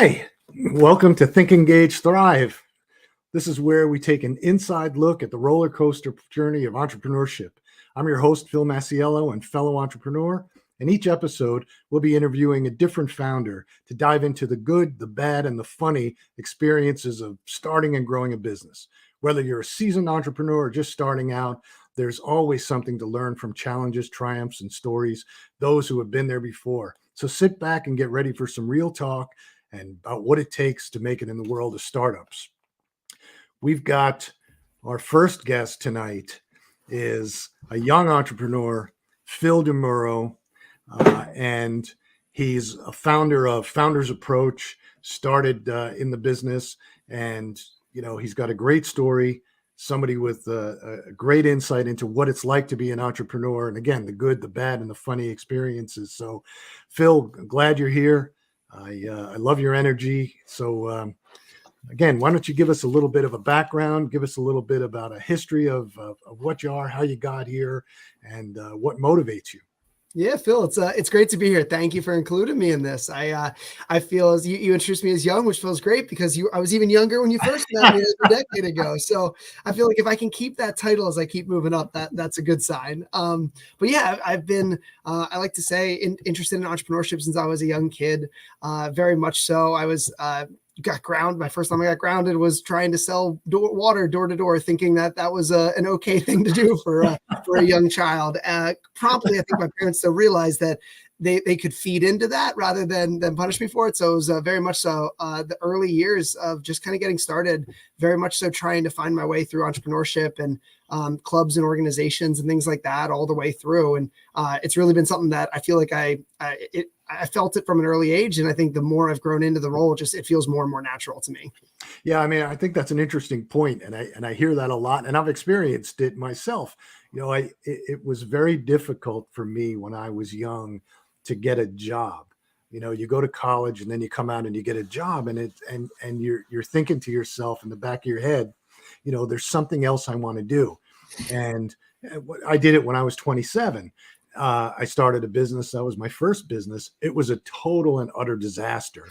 Hi, welcome to Think, Engage, Thrive. This is where we take an inside look at the roller coaster journey of entrepreneurship. I'm your host, Phil Masiello, and fellow entrepreneur. And each episode, we'll be interviewing a different founder to dive into the good, the bad, and the funny experiences of starting and growing a business. Whether you're a seasoned entrepreneur or just starting out, there's always something to learn from challenges, triumphs, and stories, those who have been there before. So sit back and get ready for some real talk and about what it takes to make it in the world of startups. We've got our first guest tonight is a young entrepreneur, Phil Dimuro, and he's a founder of Founders Approach, started in the business, and he's got a great story, somebody with a great insight into what it's like to be an entrepreneur, and again, the good, the bad, and the funny experiences. So, Phil, I'm glad you're here. I love your energy. So again, why don't you give us a little bit of a background, give us a little bit about a history of what you are, how you got here, and what motivates you. Yeah, Phil, it's great to be here. Thank you for including me in this. I feel as you introduced me as young, which feels great because I was even younger when you first met me a decade ago. So I feel like if I can keep that title as I keep moving up, that's a good sign. But yeah, I've been I like to say interested in entrepreneurship since I was a young kid. Very much so. I was got grounded. My first time I got grounded was trying to sell water door to door, thinking that was an okay thing to do for a young child. Promptly, I think my parents realized that they could feed into that rather than punish me for it. So it was very much so the early years of just kind of getting started, very much so trying to find my way through entrepreneurship and clubs and organizations and things like that all the way through. And it's really been something that I feel like I felt it from an early age. And I think the more I've grown into the role, it feels more and more natural to me. Yeah. I mean, I think that's an interesting point. And I hear that a lot, and I've experienced it myself. It was very difficult for me when I was young to get a job. You go to college and then you come out and you get a job, and you're thinking to yourself in the back of your head, there's something else I want to do. And I did it when I was 27. I started a business. That was my first business. It was a total and utter disaster.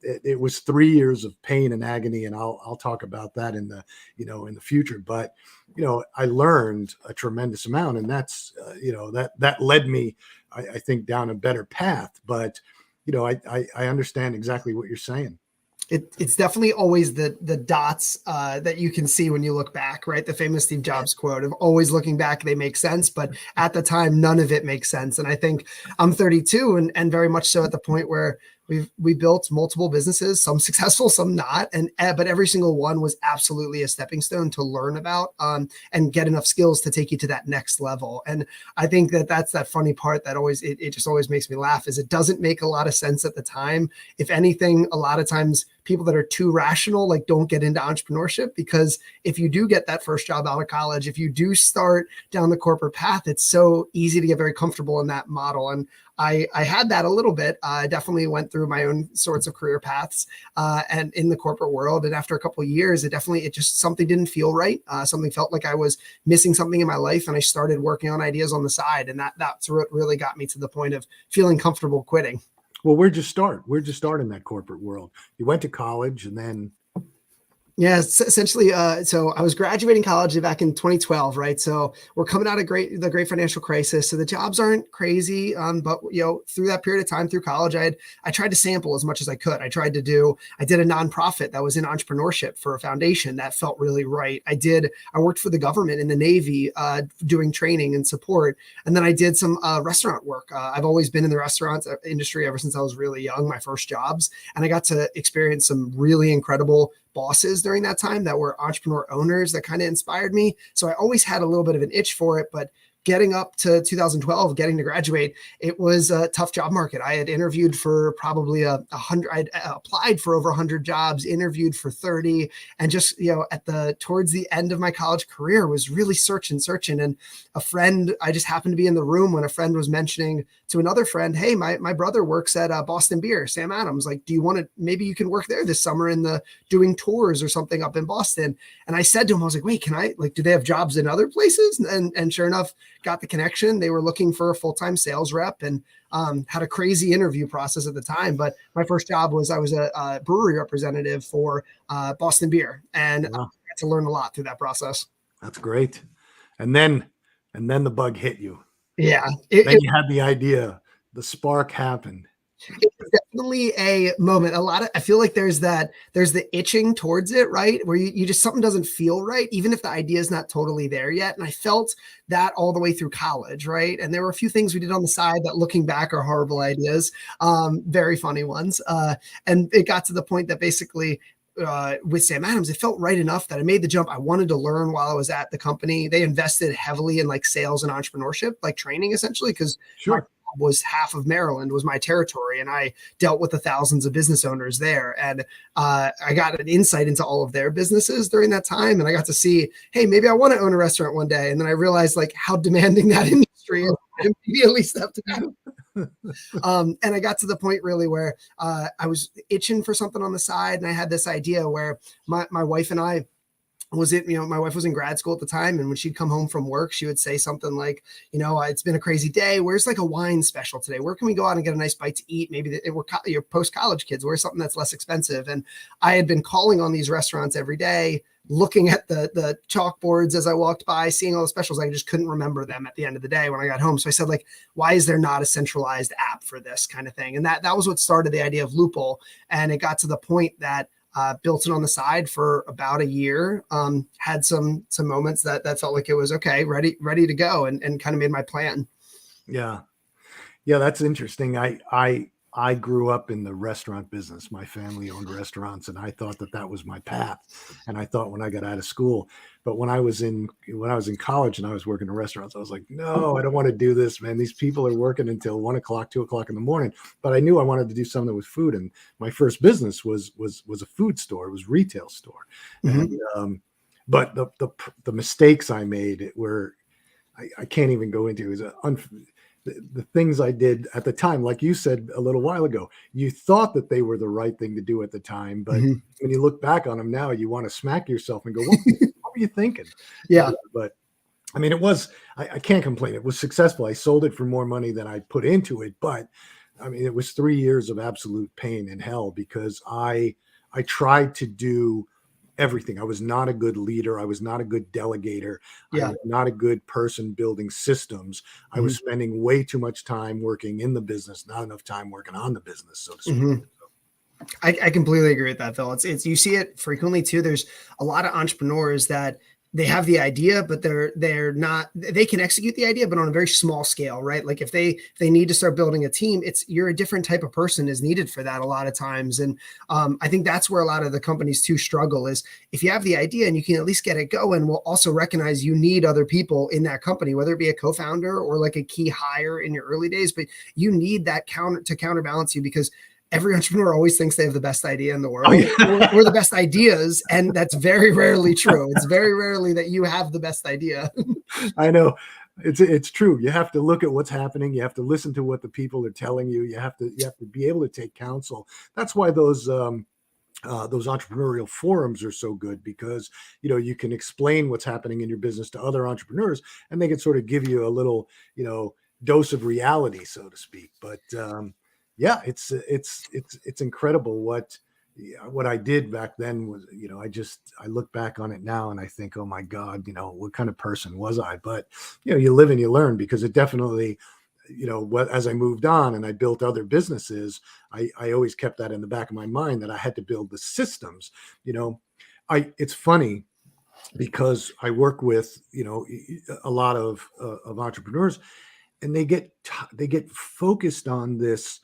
It was 3 years of pain and agony, and I'll talk about that in the future. But I learned a tremendous amount, and that's that led me, I think, down a better path. But I understand exactly what you're saying. It's definitely always the dots that you can see when you look back, right? The famous Steve Jobs quote of always looking back, they make sense, but at the time, none of it makes sense. And I think I'm 32 and very much so at the point where we built multiple businesses, some successful, some not. But every single one was absolutely a stepping stone to learn about and get enough skills to take you to that next level. And I think that's that funny part that it just always makes me laugh is it doesn't make a lot of sense at the time. If anything, a lot of times people that are too rational, don't get into entrepreneurship, because if you do get that first job out of college, if you do start down the corporate path, it's so easy to get very comfortable in that model. And I had that a little bit. I definitely went through my own sorts of career paths and in the corporate world. And after a couple of years, it just something didn't feel right. Something felt like I was missing something in my life. And I started working on ideas on the side. And that's what really got me to the point of feeling comfortable quitting. Well, where'd you start? Where'd you start in that corporate world? You went to college and then... Yeah, essentially. So I was graduating college back in 2012, right? So we're coming out of the great financial crisis. So the jobs aren't crazy, but through that period of time through college, I tried to sample as much as I could. I did a nonprofit that was in entrepreneurship for a foundation that felt really right. I worked for the government in the Navy, doing training and support, and then I did some restaurant work. I've always been in the restaurant industry ever since I was really young. My first jobs, and I got to experience some really incredible bosses during that time that were entrepreneur owners that kind of inspired me. So I always had a little bit of an itch for it, but getting up to 2012, getting to graduate, it was a tough job market. I had interviewed for probably 100, I'd applied for over 100 jobs, interviewed for 30, and just, towards the end of my college career was really searching. And a friend, I just happened to be in the room when a friend was mentioning to another friend, hey, my brother works at Boston Beer, Sam Adams. Do you want to, maybe you can work there this summer doing tours or something up in Boston. And I said to him, I was like, wait, can I, do they have jobs in other places? And sure enough, got the connection. They were looking for a full-time sales rep and had a crazy interview process at the time. But my first job was I was a brewery representative for Boston Beer, and I Wow, got to learn a lot through that process. that's great. And then the bug hit you. Yeah, Then you had the idea. The spark happened. it's definitely a moment. I feel like there's the itching towards it, right? Where you just, something doesn't feel right, even if the idea is not totally there yet. And I felt that all the way through college, right? And there were a few things we did on the side that looking back are horrible ideas, very funny ones. And it got to the point that basically, with Sam Adams, it felt right enough that I made the jump. I wanted to learn while I was at the company. They invested heavily in like sales and entrepreneurship, like training essentially, because my Sure. was half of Maryland was my territory, and I dealt with the thousands of business owners there. And I got an insight into all of their businesses during that time, and I got to see, hey, maybe I want to own a restaurant one day. And then I realized like how demanding that industry is. I immediately stepped back. And I got to the point really where I was itching for something on the side, and I had this idea where my wife and I my wife was in grad school at the time, and when she'd come home from work, she would say something like, it's been a crazy day. Where's like a wine special today? Where can we go out and get a nice bite to eat? Maybe you're post-college kids. Where's something that's less expensive? And I had been calling on these restaurants every day, looking at the chalkboards as I walked by, seeing all the specials. I just couldn't remember them at the end of the day when I got home. So I said, like, why is there not a centralized app for this kind of thing? And that was what started the idea of Loophole. And it got to the point that built it on the side for about a year. Had some moments that felt like it was okay, ready to go, and kind of made my plan. Yeah. That's interesting. I grew up in the restaurant business. My family owned restaurants, and I thought that was my path. And I thought when I got out of school, but when I was in college and I was working in restaurants, I was like, no, I don't want to do this, man. These people are working until 1 o'clock, 2 o'clock in the morning. But I knew I wanted to do something with food. And my first business was a food store. It was a retail store. Mm-hmm. And, but the mistakes I made were, I can't even go into. It was the things I did at the time, like you said a little while ago, you thought that they were the right thing to do at the time, but Mm-hmm. when you look back on them now, you want to smack yourself and go, what were you thinking? Yeah. But I mean, I can't complain. It was successful. I sold it for more money than I put into it, but I mean, it was 3 years of absolute pain and hell because I tried to do everything. I was not a good leader. I was not a good delegator. I Yeah. was not a good person building systems. I was spending way too much time working in the business, not enough time working on the business, so to speak. Mm-hmm. I completely agree with that, Phil. It's you see it frequently too. There's a lot of entrepreneurs that they have the idea, but they're not. They can execute the idea, but on a very small scale, right? Like if they need to start building a team, you're a different type of person is needed for that a lot of times. And I think that's where a lot of the companies too struggle is if you have the idea and you can at least get it going, we'll also recognize you need other people in that company, whether it be a co-founder or like a key hire in your early days, but you need that counterbalance you because every entrepreneur always thinks they have the best idea in the world. Oh, yeah. We're the best ideas. And that's very rarely true. It's very rarely that you have the best idea. I know. It's true. You have to look at what's happening. You have to listen to what the people are telling you. You have to be able to take counsel. That's why those entrepreneurial forums are so good because, you can explain what's happening in your business to other entrepreneurs and they can sort of give you a little, dose of reality, so to speak. But, yeah, it's incredible what I did back then was, I look back on it now and I think, oh my God, what kind of person was I? But, you live and you learn because it definitely, as I moved on and I built other businesses, I always kept that in the back of my mind that I had to build the systems, it's funny because I work with, a lot of entrepreneurs and they get focused on this.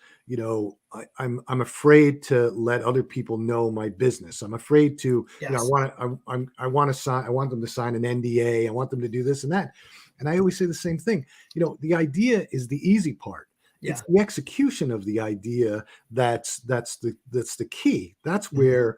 I'm afraid to let other people know my business. I'm afraid to, Yes. I want them to sign an NDA. I want them to do this and that. And I always say the same thing. The idea is the easy part. Yeah. It's the execution of the idea that's the key. That's where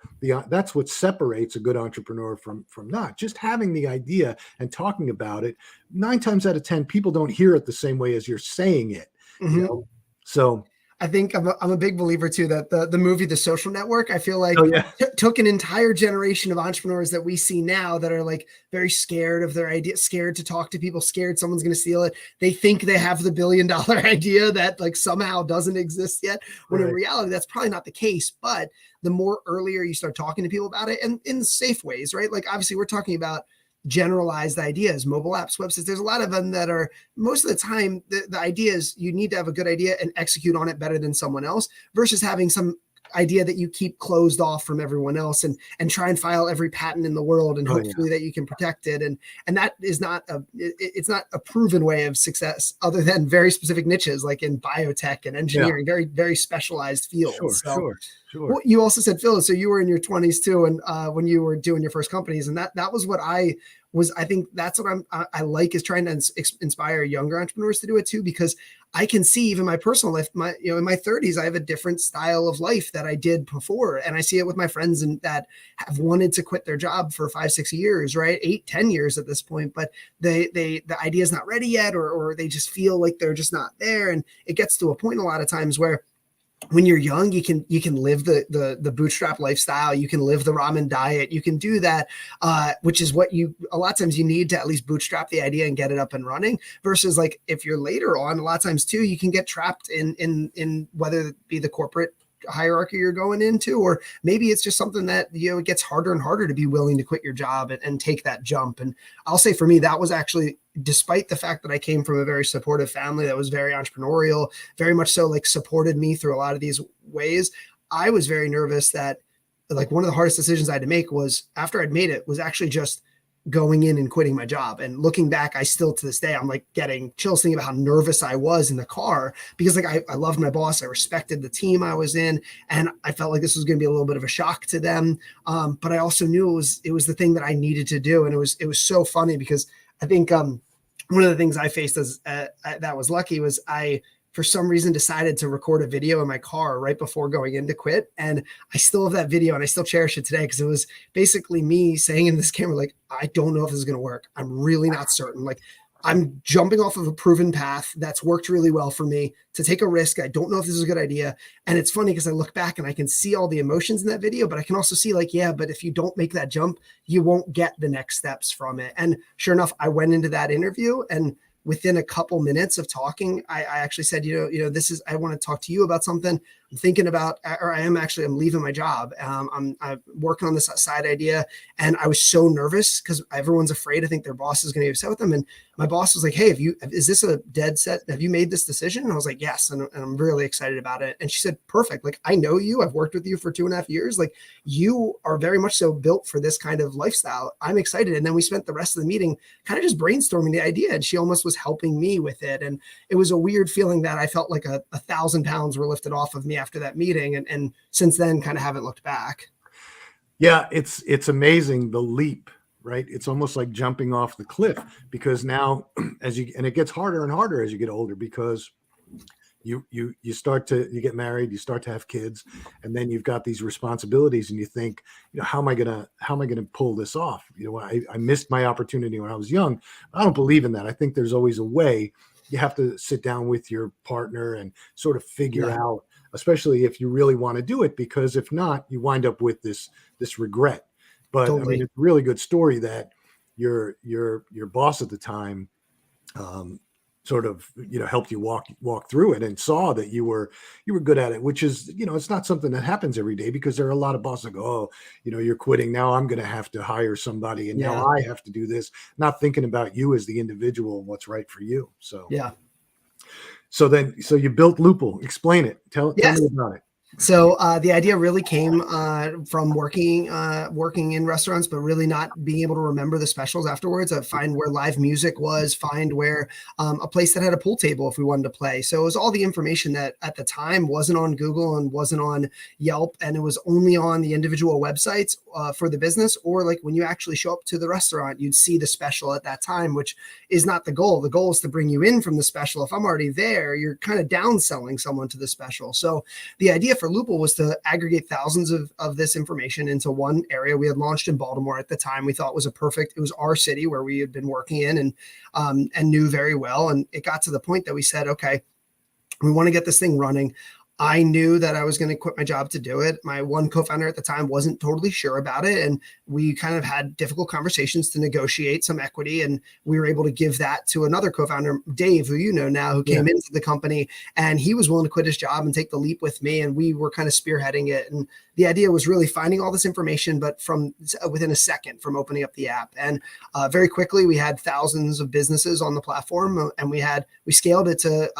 that's what separates a good entrepreneur from not. Just having the idea and talking about it. 9 times out of 10, people don't hear it the same way as you're saying it. Mm-hmm. So I think I'm a big believer too that the movie The Social Network, I feel like Oh yeah. took an entire generation of entrepreneurs that we see now that are like very scared of their idea, scared to talk to people, scared someone's going to steal it. They think they have the $1 billion idea that like somehow doesn't exist yet, when in Right. reality that's probably not the case. But the more earlier you start talking to people about it, and in safe ways, right? Like obviously we're talking about generalized ideas, mobile apps, websites. There's a lot of them that are, most of the time, the idea is you need to have a good idea and execute on it better than someone else, versus having some idea that you keep closed off from everyone else and try and file every patent in the world and Oh, hopefully that you can protect it. And that is not it's not a proven way of success, other than very specific niches like in biotech and yeah. engineering, very, very specialized fields. Sure. You also said, Phil, so you were in your 20s too, and when you were doing your first companies, and that was what I think that's what I like, is trying to inspire younger entrepreneurs to do it too, because I can see even my personal life, in my 30s, I have a different style of life that I did before. And I see it with my friends and that have wanted to quit their job for 5-6 years, right? 8-10 years at this point, but the idea is not ready yet, or they just feel like they're just not there. And it gets to a point a lot of times where when you're young, you can live the bootstrap lifestyle. You can live the ramen diet. You can do that, which is what a lot of times you need to at least bootstrap the idea and get it up and running. Versus like if you're later on, a lot of times too, you can get trapped in whether it be the corporate hierarchy you're going into, or maybe it's just something that, it gets harder and harder to be willing to quit your job and take that jump. And I'll say for me, that was actually, despite the fact that I came from a very supportive family that was very entrepreneurial, very much so like supported me through a lot of these ways, I was very nervous that like one of the hardest decisions I had to make was, after I'd made it, was actually just going in and quitting my job. And looking back, I still to this day, I'm like getting chills thinking about how nervous I was in the car, because like I loved my boss, I respected the team I was in, and I felt like this was going to be a little bit of a shock to them. But I also knew it was the thing that I needed to do. And it was so funny because I think one of the things I faced as that was lucky was I, for some reason, decided to record a video in my car right before going in to quit. And I still have that video and I still cherish it today, because it was basically me saying in this camera, like, I don't know if this is going to work. I'm really not certain. Like, I'm jumping off of a proven path that's worked really well for me to take a risk. I don't know if this is a good idea. And it's funny because I look back and I can see all the emotions in that video, but I can also see like, yeah, but if you don't make that jump, you won't get the next steps from it. And sure enough, I went into that interview, and within a couple minutes of talking, I actually said, I want to talk to you about something I'm thinking about, or I'm leaving my job. I'm working on this side idea. And I was so nervous because everyone's afraid. I think their boss is going to be upset with them. And my boss was like, hey, is this a dead set? Have you made this decision? And I was like, yes. And I'm really excited about it. And she said, perfect. Like, I know you, I've worked with you for 2.5 years. Like, you are very much so built for this kind of lifestyle. I'm excited. And then we spent the rest of the meeting kind of just brainstorming the idea. And she almost was helping me with it. And it was a weird feeling that I felt like 1,000 pounds were lifted off of me after that meeting. And since then kind of haven't looked back. Yeah, it's amazing, the leap, right? It's almost like jumping off the cliff, because now and it gets harder and harder as you get older, because you get married, you start to have kids, and then you've got these responsibilities, and you think, how am I gonna pull this off? I missed my opportunity when I was young. I don't believe in that. I think there's always a way. You have to sit down with your partner and sort of figure out, especially if you really want to do it, because if not, you wind up with this regret. But totally. I mean, it's a really good story that your boss at the time sort of helped you walk through it and saw that you were good at it, which is it's not something that happens every day, because there are a lot of bosses that go, oh, you're quitting, now I'm going to have to hire somebody, and now I have to do this, not thinking about you as the individual and what's right for you. So so you built Loople. Explain it. Tell me about it. So the idea really came from working in restaurants, but really not being able to remember the specials afterwards. Find where live music was, find where a place that had a pool table if we wanted to play. So it was all the information that at the time wasn't on Google and wasn't on Yelp, and it was only on the individual websites for the business, or like when you actually show up to the restaurant, you'd see the special at that time, which is not the goal. The goal is to bring you in from the special. If I'm already there, you're kind of downselling someone to the special. So the idea for Loople was to aggregate thousands of this information into one area. We had launched in Baltimore at the time. We thought it was our city where we had been working in and knew very well. And it got to the point that we said, okay, we want to get this thing running. I knew that I was going to quit my job to do it. My one co-founder at the time wasn't totally sure about it. And we kind of had difficult conversations to negotiate some equity. And we were able to give that to another co-founder, Dave, who you know now, who came into the company. And he was willing to quit his job and take the leap with me. And we were kind of spearheading it. And the idea was really finding all this information, but from within a second from opening up the app. And very quickly, we had thousands of businesses on the platform. And we scaled it to,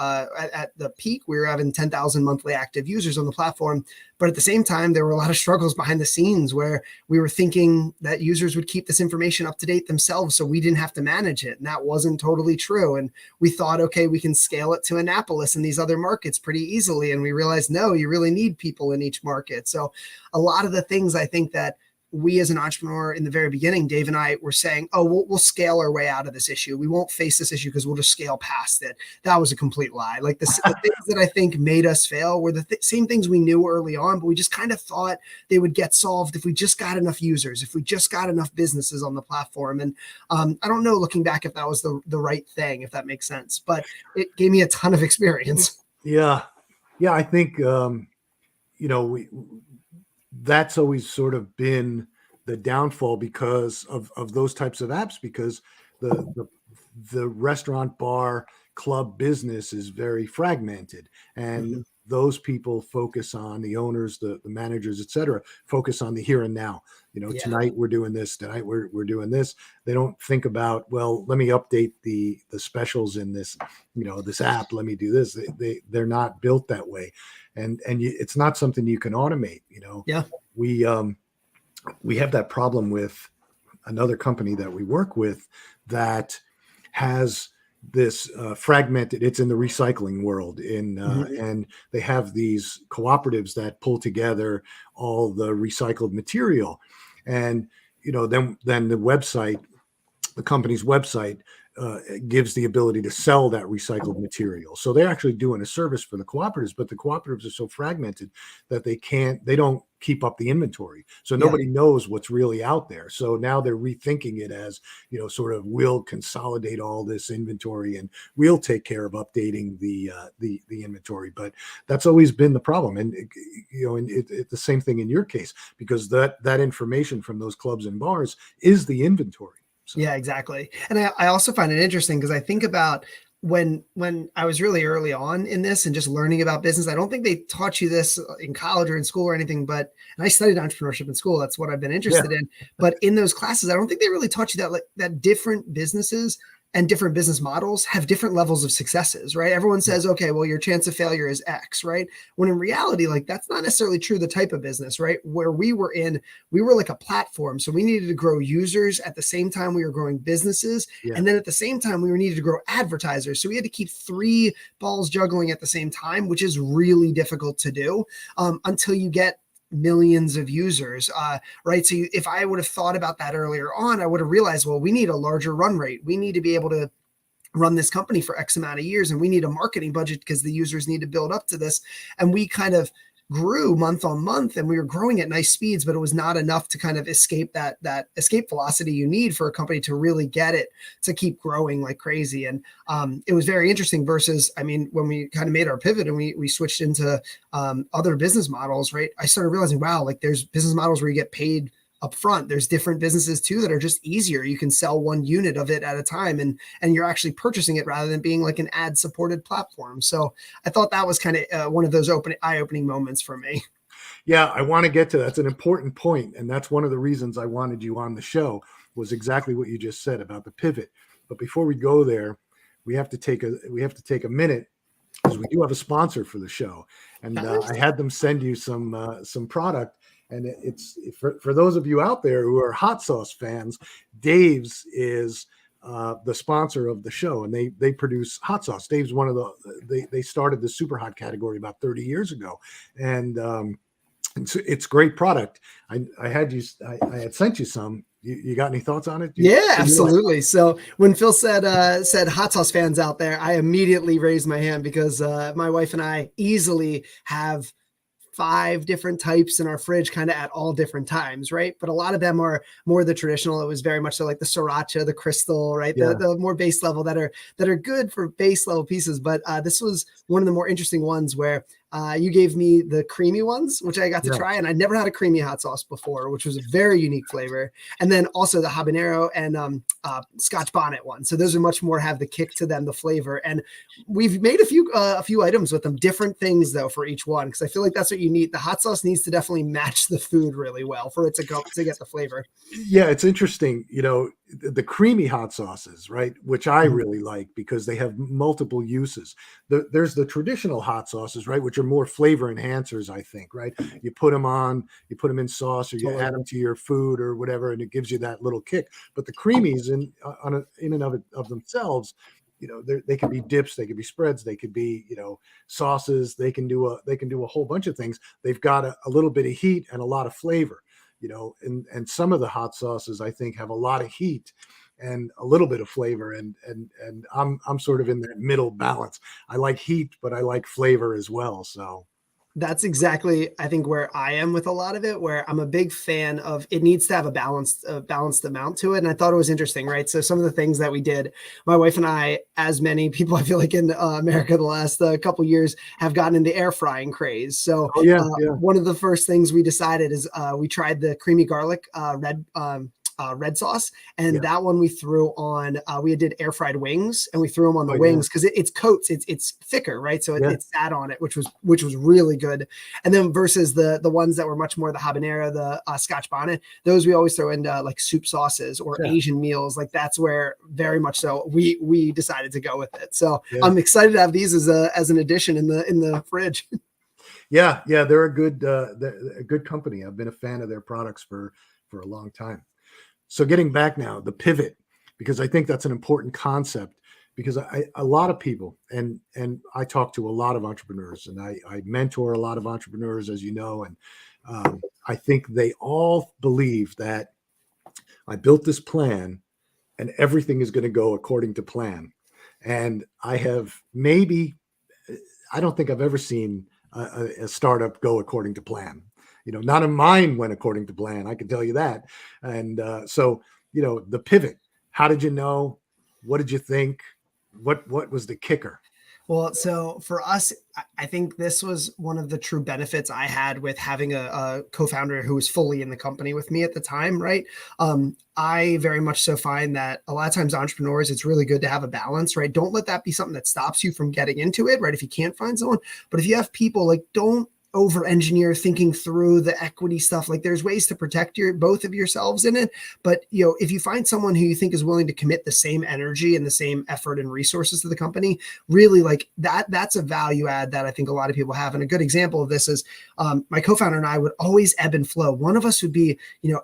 at the peak, we were having 10,000 monthly active users on the platform. But at the same time, there were a lot of struggles behind the scenes where we were thinking that users would keep this information up to date themselves, so we didn't have to manage it. And that wasn't totally true. And we thought, okay, we can scale it to Annapolis and these other markets pretty easily. And we realized, no, you really need people in each market. So a lot of the things I think that we as an entrepreneur in the very beginning, Dave and I were saying, oh, we'll scale our way out of this issue. We won't face this issue because we'll just scale past it. That was a complete lie. Like the things that I think made us fail were the same things we knew early on, but we just kind of thought they would get solved if we just got enough users, if we just got enough businesses on the platform. And I don't know, looking back, if that was the right thing, if that makes sense, but it gave me a ton of experience. Yeah. I think, that's always sort of been the downfall because of those types of apps, because the restaurant, bar, club business is very fragmented, and those people focus on the owners, the managers, et cetera, focus on the here and now. Tonight we're doing this, tonight we're doing this. They don't think about, well, let me update the specials in this, this app. Let me do this. They're not built that way. And it's not something you can automate. We have that problem with another company that we work with that has this fragmented. It's in the recycling world, and they have these cooperatives that pull together all the recycled material, and then the company's website gives the ability to sell that recycled material. So they're actually doing a service for the cooperatives, but the cooperatives are so fragmented that they don't keep up the inventory. So nobody knows what's really out there. So now they're rethinking it as, sort of, we'll consolidate all this inventory and we'll take care of updating the inventory. But that's always been the problem. And, it's the same thing in your case, because that information from those clubs and bars is the inventory. So. Yeah, exactly. And I also find it interesting because I think about when I was really early on in this and just learning about business. I don't think they taught you this in college or in school or anything, and I studied entrepreneurship in school. That's what I've been interested in. But in those classes, I don't think they really taught you that different businesses and different business models have different levels of successes, right? Everyone says, okay, well, your chance of failure is X, right? When in reality, that's not necessarily true the type of business, right? Where we were like a platform. So we needed to grow users at the same time we were growing businesses. Yeah. And then at the same time, we needed to grow advertisers. So we had to keep 3 balls juggling at the same time, which is really difficult to do until you get millions of users, right? So if I would have thought about that earlier on, I would have realized, well, we need a larger run rate. We need to be able to run this company for X amount of years, and we need a marketing budget because the users need to build up to this. And we kind of grew month on month, and we were growing at nice speeds, but it was not enough to kind of escape that escape velocity you need for a company to really get it to keep growing like crazy. And it was very interesting versus, when we kind of made our pivot and we switched into other business models, right? I started realizing, wow, there's business models where you get paid up front. There's different businesses too that are just easier. You can sell one unit of it at a time, and you're actually purchasing it rather than being like an ad supported platform. So I thought that was kind of one of those eye-opening moments for me. Yeah, I want to get to that. That's an important point, and that's one of the reasons I wanted you on the show, was exactly what you just said about the pivot. But before we go there, we have to take a minute, because we do have a sponsor for the show, and I had them send you some product. And it's for those of you out there who are hot sauce fans, Dave's is the sponsor of the show, and they produce hot sauce. Dave's one of they started the super hot category about 30 years ago, and it's great product. I had sent you some. You got any thoughts on it? Yeah, absolutely. So when Phil said hot sauce fans out there, I immediately raised my hand because my wife and I easily have 5 different types in our fridge kind of at all different times, right? But a lot of them are more the traditional. It was very much so like the sriracha, the crystal, right? Yeah. The more base level that are good for base level pieces. But this was one of the more interesting ones where You gave me the creamy ones, which I got to Yeah. try, and I'd never had a creamy hot sauce before, which was a very unique flavor. And then also the habanero and Scotch bonnet one. So those are much more have the kick to them, the flavor. And we've made a few items with them, different things though for each one, because I feel like that's what you need. The hot sauce needs to definitely match the food really well for it to get the flavor. Yeah, it's interesting, the creamy hot sauces, right? Which I really like because they have multiple uses. There's the traditional hot sauces, right? Which are more flavor enhancers, I think, right? You put them in sauce or you Totally. add them to your food or whatever, and it gives you that little kick. But the creamies in and of themselves, they could be dips, they could be spreads, they could be, sauces. They can do a whole bunch of things. They've got a little bit of heat and a lot of flavor. And some of the hot sauces I think have a lot of heat and a little bit of flavor, and I'm sort of in that middle balance. I like heat, but I like flavor as well. So That's exactly, I think, where I am with a lot of it, where I'm a big fan of it needs to have a balanced amount to it. And I thought it was interesting, right? So some of the things that we did, my wife and I, as many people I feel like in America the last couple years, have gotten into air frying craze. So yeah. one of the first things we decided is we tried the creamy garlic red sauce, and that one we threw on. We did air fried wings, and we threw them on the wings because it's coats. It's thicker, right? So it sat on it, which was really good. And then versus the ones that were much more the habanero, the Scotch bonnet, those we always throw into like soup sauces or Asian meals. Like that's where very much so we decided to go with it. So I'm excited to have these as an addition in the fridge. Yeah, they're a good company. I've been a fan of their products for a long time. So getting back now, the pivot, because I think that's an important concept, because a lot of people, and I talk to a lot of entrepreneurs, and I mentor a lot of entrepreneurs, as you know, and I think they all believe that I built this plan and everything is going to go according to plan. And I don't think I've ever seen a startup go according to plan. None of mine went according to plan. I can tell you that. And so, the pivot, how did you know? What did you think? What was the kicker? Well, so for us, I think this was one of the true benefits I had with having a co-founder who was fully in the company with me at the time, right? I very much so find that a lot of times entrepreneurs, it's really good to have a balance, right? Don't let that be something that stops you from getting into it, right? If you can't find someone, but if you have people, like, don't over engineer thinking through the equity stuff. Like there's ways to protect both of yourselves in it. But if you find someone who you think is willing to commit the same energy and the same effort and resources to the company, really like that's a value add that I think a lot of people have. And a good example of this is my co-founder and I would always ebb and flow. One of us would be,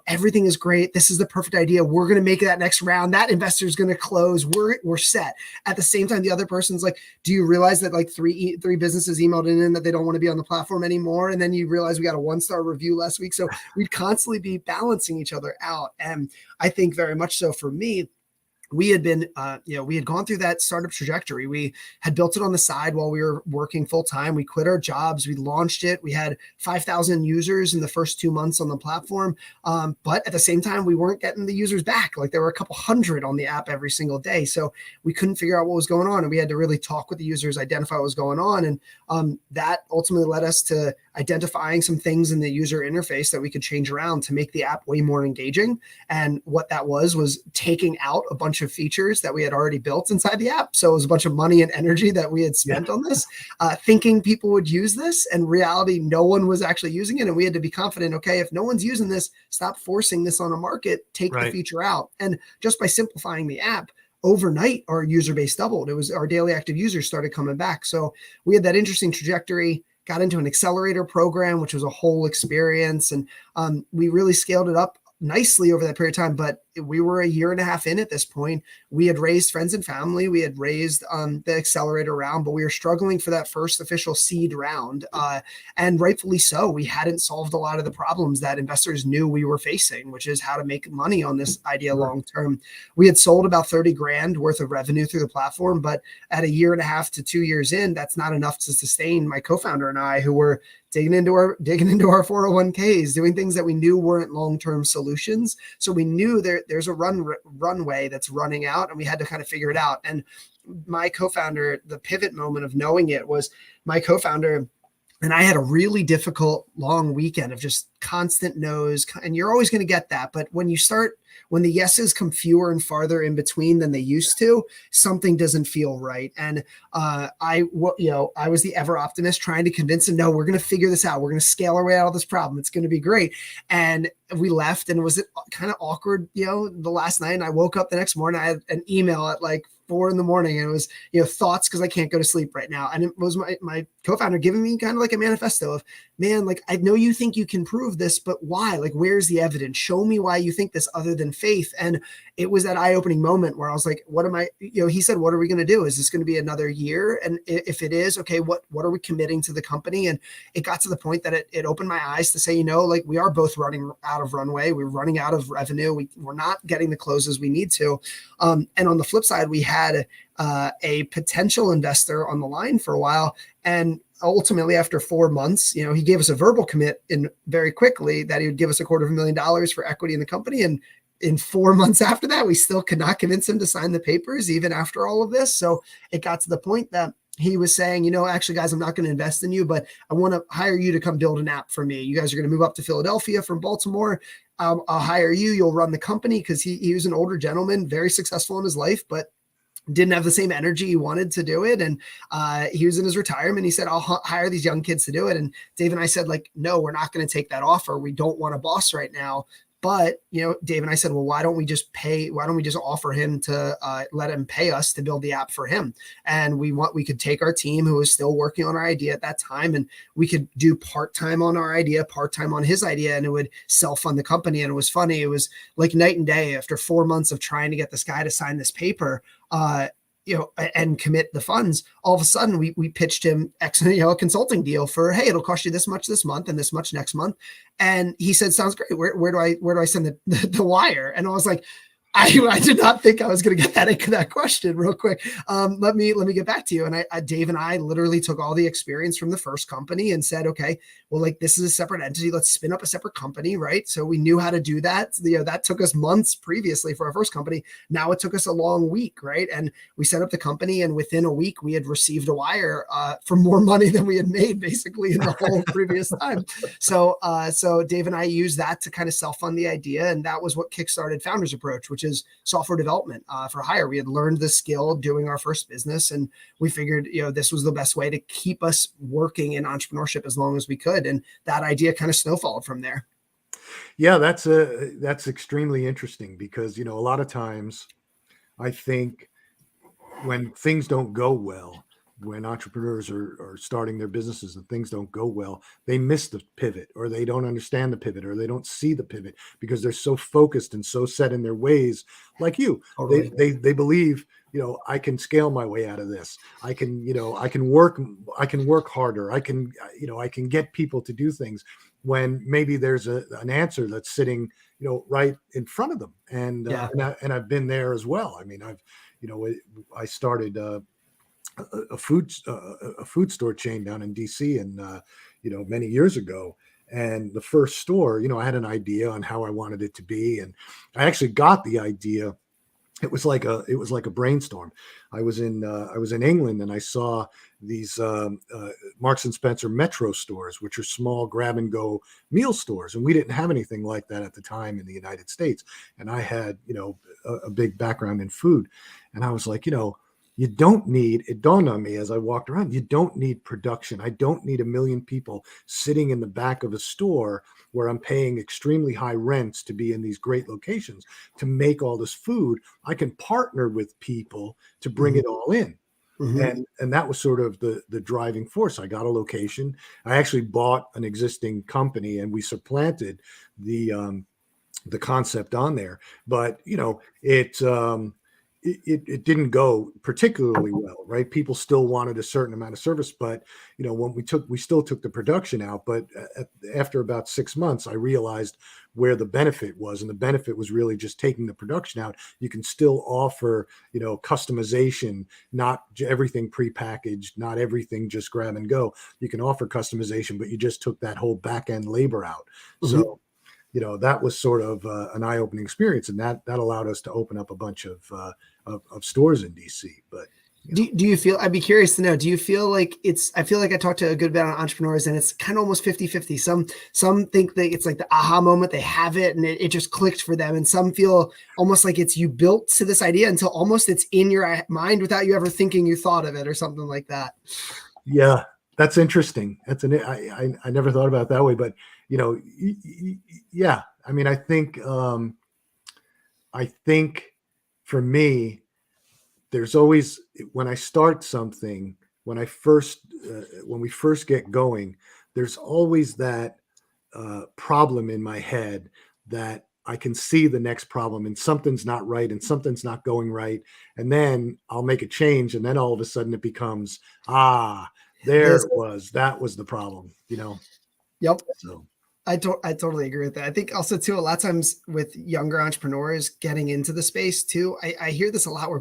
everything is great. This is the perfect idea. We're going to make that next round. That investor is going to close. We're set. At the same time, the other person's like, do you realize that like three businesses emailed in that they don't want to be on the platform anymore? And then you realize we got a 1-star review last week. So we'd constantly be balancing each other out. And I think very much so for me, we had been, we had gone through that startup trajectory. We had built it on the side while we were working full time. We quit our jobs. We launched it. We had 5,000 users in the first 2 months on the platform. But at the same time, we weren't getting the users back. Like there were a couple hundred on the app every single day. So we couldn't figure out what was going on. And we had to really talk with the users, identify what was going on. And that ultimately led us to identifying some things in the user interface that we could change around to make the app way more engaging. And what that was taking out a bunch of features that we had already built inside the app. So it was a bunch of money and energy that we had spent on this, thinking people would use this. And reality, no one was actually using it. And we had to be confident, okay, if no one's using this, stop forcing this on a market, take the feature out. And just by simplifying the app, overnight, our user base doubled. It was our daily active users started coming back. So we had that interesting trajectory, got into an accelerator program, which was a whole experience. And we really scaled it up nicely over that period of time. But we were a year and a half in at this point. We had raised friends and family. We had raised the accelerator round, but we were struggling for that first official seed round. And rightfully so. We hadn't solved a lot of the problems that investors knew we were facing, which is how to make money on this idea long-term. We had sold about 30 grand worth of revenue through the platform, but at a year and a half to 2 years in, that's not enough to sustain my co-founder and I, who were digging into our 401ks, doing things that we knew weren't long-term solutions. So we knew there's a runway that's running out, and we had to kind of figure it out. And my co-founder, the pivot moment of knowing it was my co-founder And I had a really difficult long weekend of just constant no's, and you're always going to get that. But when the yeses come fewer and farther in between than they used to, something doesn't feel right. And I was the ever optimist trying to convince him, no, we're going to figure this out. We're going to scale our way out of this problem. It's going to be great. And we left, and it was kind of awkward, the last night. And I woke up the next morning, I had an email at like 4 a.m. and it was, thoughts because I can't go to sleep right now. And it was my co-founder giving me kind of like a manifesto of, man, like, I know you think you can prove this, but why? Like, where's the evidence? Show me why you think this other than faith. And it was that eye-opening moment where I was like, what am I, he said, what are we going to do? Is this going to be another year? And if it is, okay, what are we committing to the company? And it got to the point that it opened my eyes to say, like, we are both running out of runway. We're running out of revenue. We're not getting the closes we need to. And on the flip side, we had a potential investor on the line for a while. And ultimately, after 4 months, he gave us a verbal commit in very quickly that he would give us $250,000 for equity in the company. And in 4 months after that, we still could not convince him to sign the papers, even after all of this. So it got to the point that he was saying, actually, guys, I'm not going to invest in you, but I want to hire you to come build an app for me. You guys are going to move up to Philadelphia from Baltimore. I'll hire you. You'll run the company, because he was an older gentleman, very successful in his life, but didn't have the same energy he wanted to do it. And he was in his retirement. He said, I'll hire these young kids to do it. And Dave and I said, like, no, we're not going to take that offer. We don't want a boss right now. But, Dave and I said, well, why don't we just offer him to let him pay us to build the app for him? And we could take our team, who was still working on our idea at that time, and we could do part-time on our idea, part-time on his idea, and it would self-fund the company. And it was funny. It was like night and day. After 4 months of trying to get this guy to sign this paper, and commit the funds, all of a sudden we pitched him a consulting deal for, hey, it'll cost you this much this month and this much next month. And he said, sounds great. Where do I send the wire? And I was like, I did not think I was going to get that question real quick. Let me get back to you. And Dave and I literally took all the experience from the first company and said, okay, well, like, this is a separate entity. Let's spin up a separate company, right? So we knew how to do that. That took us months previously for our first company. Now it took us a long week, right? And we set up the company, and within a week we had received a wire for more money than we had made basically in the whole previous time. So Dave and I used that to kind of self-fund the idea, and that was what kickstarted Founders Approach, which is software development for hire. We had learned the skill doing our first business, and we figured, this was the best way to keep us working in entrepreneurship as long as we could. And that idea kind of snowballed from there. Yeah, that's extremely interesting, because, a lot of times I think when things don't go well, when entrepreneurs are starting their businesses and things don't go well, they miss the pivot, or they don't understand the pivot, or they don't see the pivot, because they're so focused and so set in their ways. Like you, Totally. they believe, I can scale my way out of this. I can work harder. I can get people to do things, when maybe there's an answer that's sitting, right in front of them. And Yeah. and I've been there as well. I mean, I started a food store chain down in DC, and many years ago. And the first store, I had an idea on how I wanted it to be, and I actually got the idea. It was like a brainstorm. I was in England, and I saw these Marks and Spencer Metro stores, which are small grab and go meal stores, and we didn't have anything like that at the time in the United States. And I had a big background in food, and I was like, you don't need, it dawned on me as I walked around, you don't need production. I don't need 1 million people sitting in the back of a store where I'm paying extremely high rents to be in these great locations to make all this food. I can partner with people to bring it all in. Mm-hmm. And that was sort of the driving force. I got a location. I actually bought an existing company, and we supplanted the concept on there. But it didn't go particularly well, right? People still wanted a certain amount of service, but when we still took the production out. But after about 6 months, I realized where the benefit was, and the benefit was really just taking the production out. You can still offer, customization, not everything prepackaged, not everything just grab and go. You can offer customization, but you just took that whole back end labor out. Mm-hmm. So that was sort of an eye-opening experience, and that allowed us to open up a bunch of stores in DC. But Do you feel, I'd be curious to know, do you feel like I feel like I talked to a good amount of entrepreneurs and it's kind of almost 50-50. Some think that it's like the aha moment, they have it and it just clicked for them. And some feel almost like it's you built to this idea until almost it's in your mind without you ever thinking you thought of it or something like that. Yeah, that's interesting. I never thought about it that way, but yeah. I mean, I think for me, there's always, when I start something, when we first get going, there's always that problem in my head that I can see the next problem and something's not right and something's not going right. And then I'll make a change. And then all of a sudden it becomes, This, that was the problem, yep. So. I totally agree with that. I think also too, a lot of times with younger entrepreneurs getting into the space too, I hear this a lot where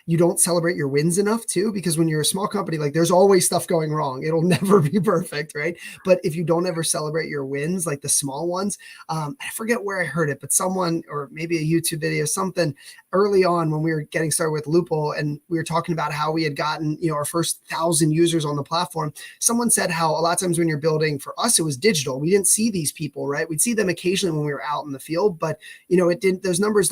you don't celebrate your wins enough too, because when you're a small company, like there's always stuff going wrong. It'll never be perfect. Right. But if you don't ever celebrate your wins, like the small ones, I forget where I heard it, but someone, or maybe a YouTube video, something early on when we were getting started with Loophole and we were talking about how we had gotten, our first 1,000 users on the platform. Someone said how a lot of times when you're building, for us, it was digital. We didn't see these people, right? We'd see them occasionally when we were out in the field, but those numbers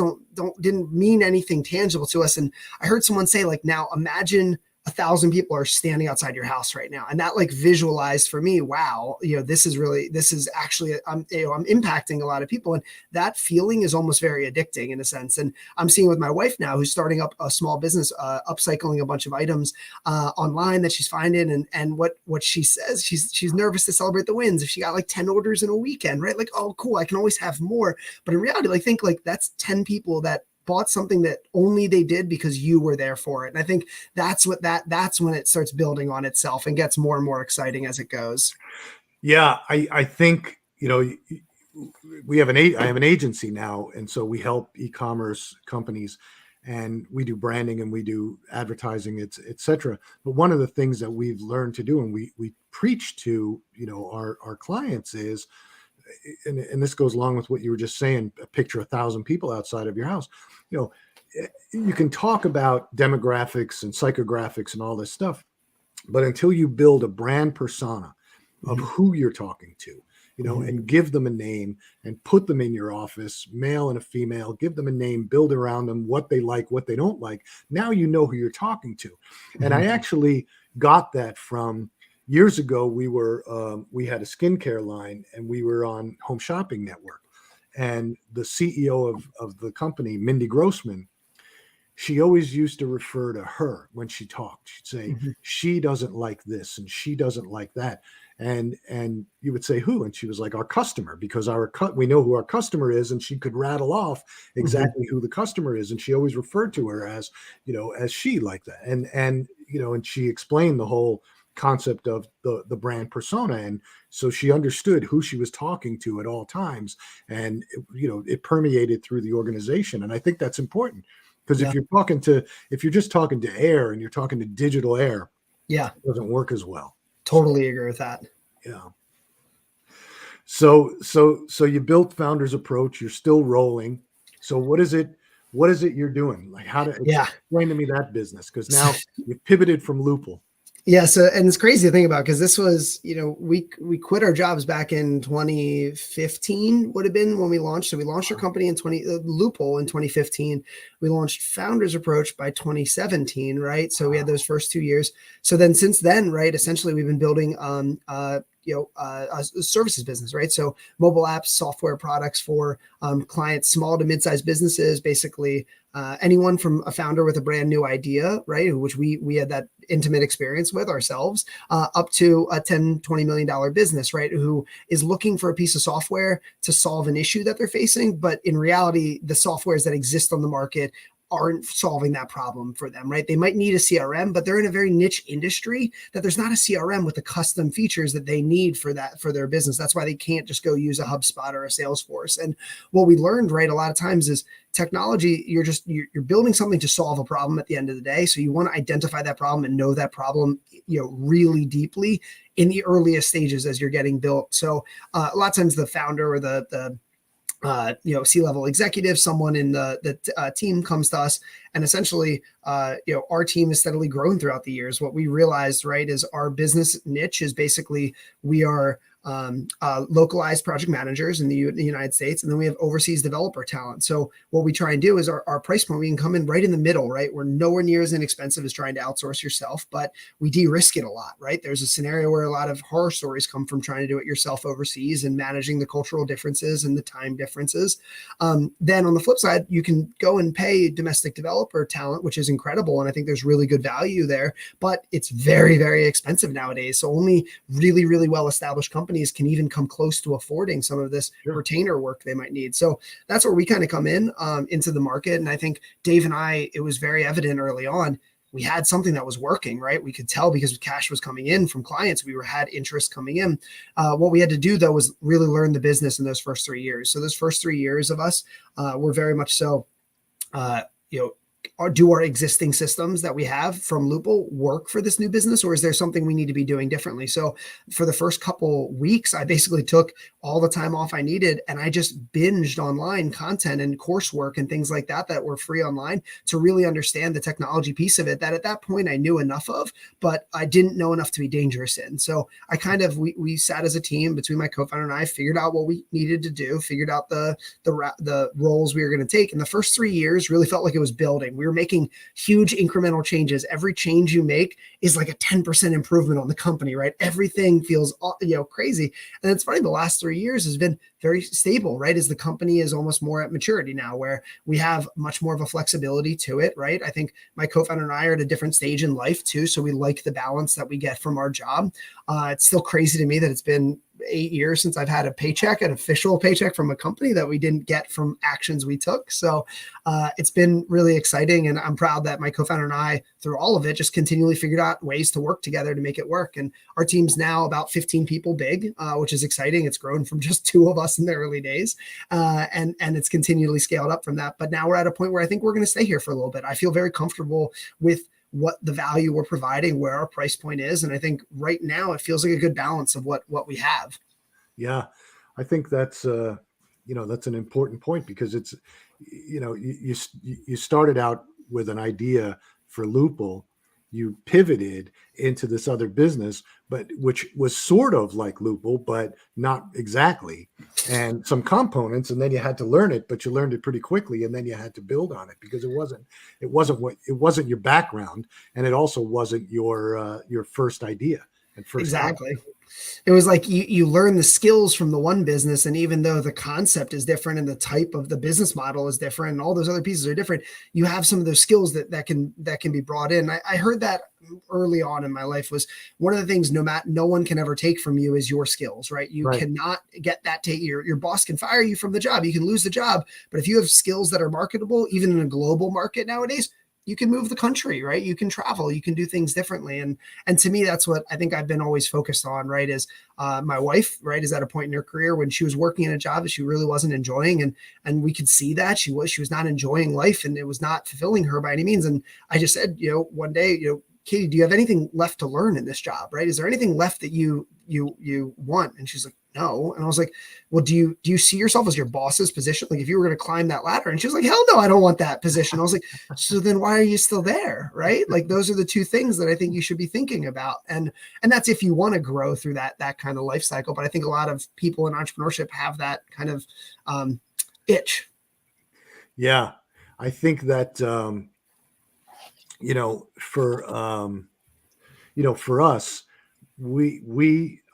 didn't mean anything tangible to us. And I heard someone say, like, now imagine 1,000 people are standing outside your house right now. And that like visualized for me, wow, this is actually, I'm impacting a lot of people. And that feeling is almost very addicting in a sense. And I'm seeing with my wife now, who's starting up a small business, upcycling a bunch of items online that she's finding. And what she says, she's nervous to celebrate the wins. If she got like 10 orders in a weekend, right? Like, oh, cool, I can always have more. But in reality, like, think like that's 10 people that bought something that only they did because you were there for it. And I think that's when it starts building on itself and gets more and more exciting as it goes. Yeah, I think, I have an agency now. And so we help e-commerce companies and we do branding and we do advertising, et cetera. But one of the things that we've learned to do and we preach to, our clients is, and this goes along with what you were just saying, picture 1,000 people outside of your house. You can talk about demographics and psychographics and all this stuff, but until you build a brand persona of who you're talking to, and give them a name and put them in your office, male and a female, give them a name, build around them what they like, what they don't like. Now you know who you're talking to. And I actually got that from years ago. We had a skincare line and we were on Home Shopping Network, and the CEO of the company, Mindy Grossman, she always used to refer to her when she talked. She'd say, she doesn't like this and she doesn't like that. And you would say, who? And she was like, our customer, because we know who our customer is. And she could rattle off exactly who the customer is. And she always referred to her as, as she, like that. And she explained the whole concept of the brand persona. And so she understood who she was talking to at all times. And, it permeated through the organization. And I think that's important. Because if you're just talking to air and you're talking to digital air, it doesn't work as well. Totally agree with that. Yeah. So you built Founders Approach. You're still rolling. So what is it you're doing? Like, explain to me that business? Because now you've pivoted from Loophole. Yeah. So, and it's crazy to think about, because this was, we quit our jobs back in 2015 would have been when we launched. So we launched our company in Loophole in 2015. We launched Founders Approach by 2017. Right. So we had those first 2 years. So then since then, right, essentially we've been building, a services business, right? So mobile apps, software products for clients, small to mid-sized businesses, basically anyone from a founder with a brand new idea, right? Which we had that intimate experience with ourselves, up to a $10-20 million business, right? Who is looking for a piece of software to solve an issue that they're facing. But in reality, the softwares that exist on the market aren't solving that problem for them, right? They might need a CRM, but they're in a very niche industry that there's not a CRM with the custom features that they need for their business. That's why they can't just go use a HubSpot or a Salesforce. And what we learned, right, a lot of times is technology, you're building something to solve a problem at the end of the day. So you want to identify that problem and know that problem, really deeply in the earliest stages as you're getting built. So a lot of times the founder or the C-level executive, someone in the team comes to us, and essentially, our team has steadily grown throughout the years. What we realized, right, is our business niche is basically we are localized project managers in the United States, and then we have overseas developer talent. So what we try and do is our price point, we can come in right in the middle, right? We're nowhere near as inexpensive as trying to outsource yourself, but we de-risk it a lot, right? There's a scenario where a lot of horror stories come from trying to do it yourself overseas and managing the cultural differences and the time differences. Then on the flip side, you can go and pay domestic developer talent, which is incredible. And I think there's really good value there, but it's very, very expensive nowadays. So only really, really well-established companies can even come close to affording some of this retainer work they might need. So that's where we kind of come in into the market. And I think Dave and I, it was very evident early on, we had something that was working, right? We could tell because cash was coming in from clients. We had interest coming in. What we had to do, though, was really learn the business in those first 3 years. So those first 3 years of us were very much so, do our existing systems that we have from Loople work for this new business, or is there something we need to be doing differently? So for the first couple weeks, I basically took all the time off I needed, and I just binged online content and coursework and things like that were free online to really understand the technology piece of it that at that point I knew enough of, but I didn't know enough to be dangerous in. So I kind of, we sat as a team between my co-founder and I, figured out what we needed to do, figured out the roles we were going to take. And the first 3 years really felt like it was building. We were making huge incremental changes. Every change you make is like a 10% improvement on the company, right? Everything feels, crazy. And it's funny, the last 3 years has been very stable, right? As the company is almost more at maturity now, where we have much more of a flexibility to it, right? I think my co-founder and I are at a different stage in life too. So we like the balance that we get from our job. It's still crazy to me that it's been 8 years since I've had a paycheck, an official paycheck from a company that we didn't get from actions we took. So it's been really exciting. And I'm proud that my co-founder and I, through all of it, just continually figured out ways to work together to make it work. And our team's now about 15 people big, which is exciting. It's grown from just 2 of us in the early days. And it's continually scaled up from that. But now we're at a point where I think we're going to stay here for a little bit. I feel very comfortable with what the value we're providing, where our price point is. And I think right now it feels like a good balance of what we have. Yeah, I think that's that's an important point, because it's, you started out with an idea for Loople, you pivoted into this other business, but which was sort of like Loople, but not exactly, and some components, and then you had to learn it, but you learned it pretty quickly, and then you had to build on it, because it wasn't your background, and it also wasn't your first idea and first Exactly. concept. It was like you learn the skills from the one business, and even though the concept is different and the type of the business model is different and all those other pieces are different, you have some of those skills that can be brought in. I heard that early on in my life was one of the things no one can ever take from you is your skills, right? You cannot get that. Your boss can fire you from the job, you can lose the job, but if you have skills that are marketable, even in a global market nowadays, you can move the country, right? You can travel, you can do things differently. And to me, that's what I think I've been always focused on, right? Is my wife, right, is at a point in her career when she was working in a job that she really wasn't enjoying. And we could see that she was not enjoying life, and it was not fulfilling her by any means. And I just said, one day, Katie, do you have anything left to learn in this job, right? Is there anything left that you want? And she's like, no. And I was like, well, do you see yourself as your boss's position? Like if you were going to climb that ladder? And she was like, hell no, I don't want that position. I was like, so then why are you still there? Right? Like those are the two things that I think you should be thinking about. And that's if you want to grow through that kind of life cycle. But I think a lot of people in entrepreneurship have that kind of itch. Yeah. I think that, for us,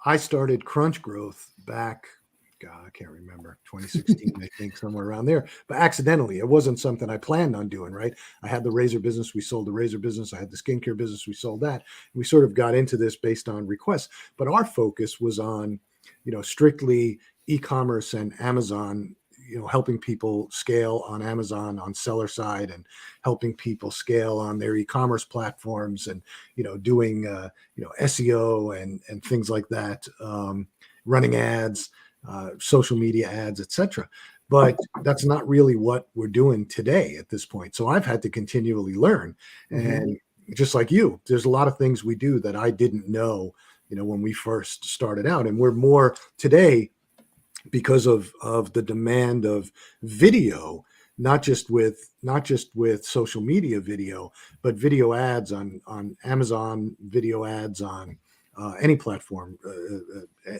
I started CruncGrowth back, God, I can't remember, 2016, I think, somewhere around there, but accidentally. It wasn't something I planned on doing, right? I had the razor business, we sold the razor business. I had the skincare business, we sold that. We sort of got into this based on requests, but our focus was on, strictly e-commerce and Amazon, helping people scale on Amazon on seller side, and helping people scale on their e-commerce platforms, and, doing, SEO and things like that, running ads, social media ads, etc. But that's not really what we're doing today at this point. So I've had to continually learn. And just like you, there's a lot of things we do that I didn't know, when we first started out. And we're more today, because of the demand of video, not just with social media video, but video ads on Amazon, video ads on any platform,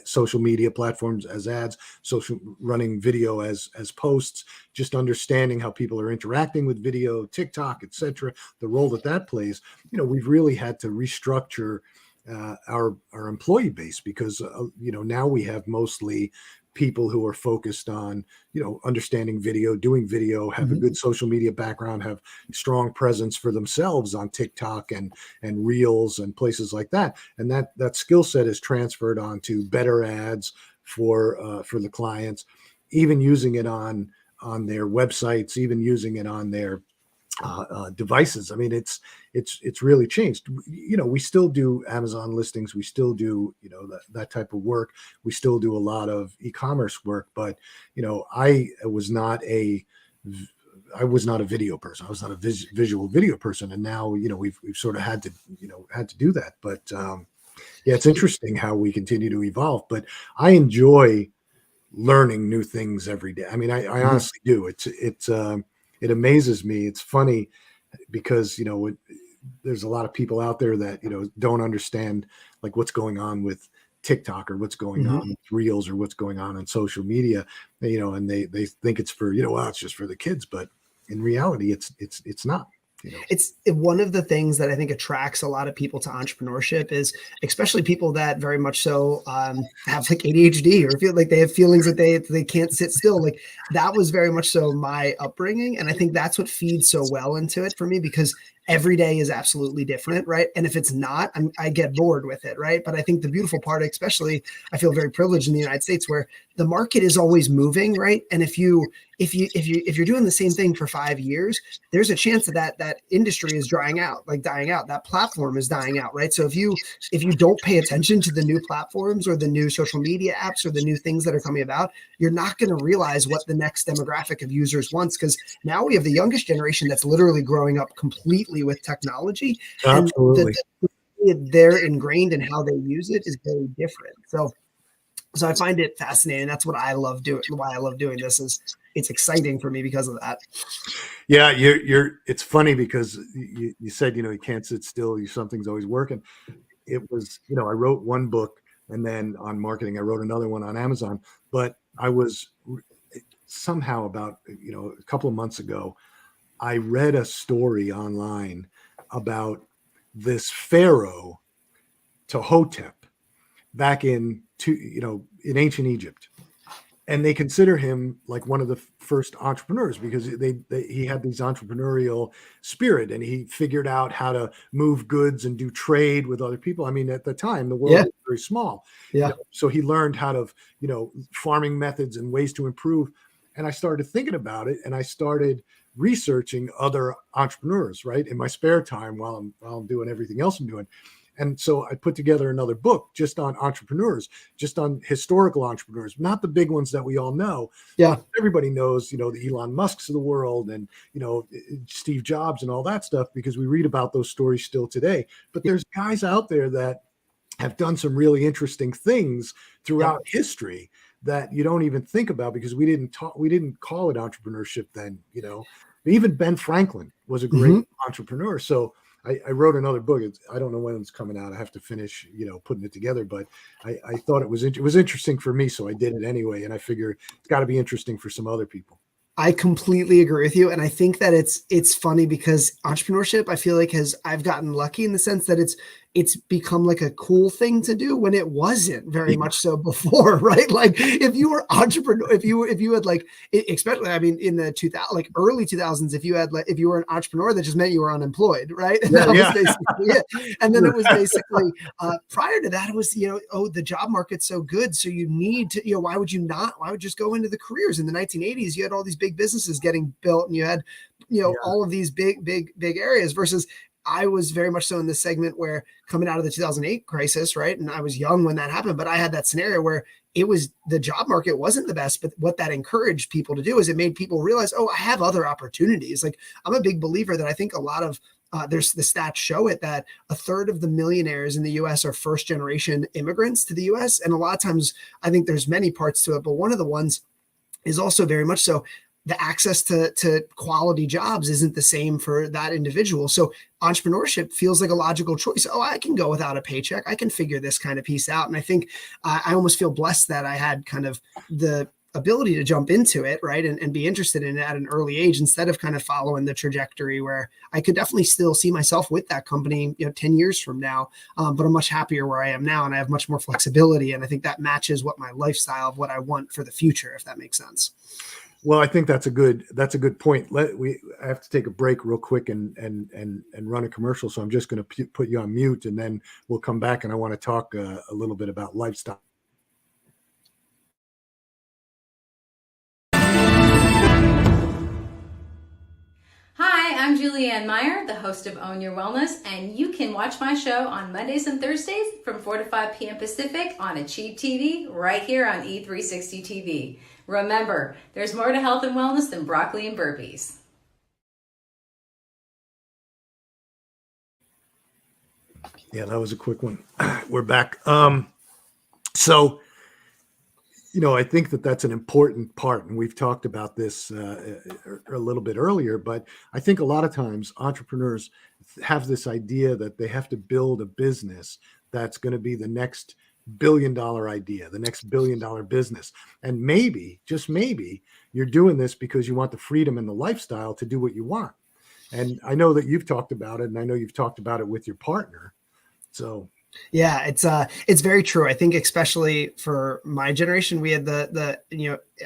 social media platforms as ads, social running video as posts, just understanding how people are interacting with video, TikTok, etc. The role that plays. We've really had to restructure our employee base, because now we have mostly people who are focused on understanding video, doing video, have a good social media background, have strong presence for themselves on TikTok and Reels and places like that, and that skill set is transferred onto better ads for the clients, even using it on their websites, even using it on their devices. I mean, it's really changed. We still do Amazon listings, we still do that type of work, we still do a lot of e-commerce work, but I was not a video person. I was not a visual video person, and now we've sort of had to do that. But yeah, it's interesting how we continue to evolve. But I enjoy learning new things every day. I mean, I honestly do. It amazes me. It's funny because, there's a lot of people out there that, don't understand like what's going on with TikTok, or what's going on with Reels, or what's going on social media, and they think it's for, well, it's just for the kids, but in reality, it's not. It's one of the things that I think attracts a lot of people to entrepreneurship, is especially people that very much so have like ADHD, or feel like they have feelings that they can't sit still. Like that was very much so my upbringing. And I think that's what feeds so well into it for me, because every day is absolutely different, right? And if it's not, I get bored with it, right? But I think the beautiful part, especially, I feel very privileged in the United States, where the market is always moving, right? And if you're doing the same thing for 5 years, there's a chance that industry is dying out, that platform is dying out, right? So if you don't pay attention to the new platforms, or the new social media apps, or the new things that are coming about, you're not going to realize what the next demographic of users wants, because now we have the youngest generation that's literally growing up completely with technology. Absolutely. And they're ingrained in how they use it is very different. So I find it fascinating. That's what I love doing. Why I love doing this is it's exciting for me because of that. Yeah, it's funny because you said, you can't sit still. Something's always working. It was, I wrote one book, and then on marketing, I wrote another one on Amazon, but I was somehow about, a couple of months ago, I read a story online about this pharaoh Tohotep back in ancient Egypt, and they consider him like one of the first entrepreneurs, because he had this entrepreneurial spirit, and he figured out how to move goods and do trade with other people. I mean, at the time, the world was very small. Yeah. So he learned how to, farming methods and ways to improve. And I started thinking about it, and I started researching other entrepreneurs, right, in my spare time while I'm doing everything else I'm doing. And so I put together another book just on entrepreneurs, just on historical entrepreneurs, not the big ones that we all know. Yeah. Everybody knows, the Elon Musks of the world, and, Steve Jobs and all that stuff, because we read about those stories still today. But there's guys out there that have done some really interesting things throughout history that you don't even think about, because we didn't call it entrepreneurship then. Even Ben Franklin was a great entrepreneur. So I wrote another book. I don't know when it's coming out. I have to finish, putting it together. But I thought it was interesting for me, so I did it anyway. And I figure it's got to be interesting for some other people. I completely agree with you. And I think that it's funny because entrepreneurship, I feel like I've gotten lucky in the sense that it's become like a cool thing to do when it wasn't very much so before, right? Like if you were entrepreneur, if you had like, especially, I mean, in the early 2000s, if you were an entrepreneur, that just meant you were unemployed, right? And that was basically it. And then it was basically, prior to that, it was, the job market's so good. So you need to, why would you just go into the careers? In the 1980s, you had all these big businesses getting built, and you had, all of these big areas, versus I was very much so in this segment where coming out of the 2008 crisis, right? And I was young when that happened, but I had that scenario where the job market wasn't the best, but what that encouraged people to do is it made people realize, oh, I have other opportunities. Like I'm a big believer that I think a lot of there's the stats show it that a third of the millionaires in the US are first generation immigrants to the US. And a lot of times, I think there's many parts to it, but one of the ones is also very much so the access to quality jobs isn't the same for that individual. So entrepreneurship feels like a logical choice. Oh, I can go without a paycheck. I can figure this kind of piece out. And I think I almost feel blessed that I had kind of the ability to jump into it, right, and be interested in it at an early age instead of kind of following the trajectory where I could definitely still see myself with that company, 10 years from now, but I'm much happier where I am now, and I have much more flexibility, and I think that matches what my lifestyle of what I want for the future, if that makes sense. Well, I think that's a good point. I have to take a break real quick and run a commercial, so I'm just going to put you on mute, and then we'll come back, and I want to talk a little bit about lifestyle. Hi, I'm Julianne Meyer, the host of Own Your Wellness, and you can watch my show on Mondays and Thursdays from 4 to 5 p.m. Pacific on Achieve TV right here on E360 TV. Remember, there's more to health and wellness than broccoli and burpees. Yeah, that was a quick one. We're back. So, I think that's an important part, and we've talked about this a little bit earlier, but I think a lot of times entrepreneurs have this idea that they have to build a business that's going to be the next billion-dollar idea, the next billion-dollar business. And maybe, just maybe, you're doing this because you want the freedom and the lifestyle to do what you want. And I know that you've talked about it, and I know you've talked about it with your partner. So yeah, it's very true. I think especially for my generation, we had the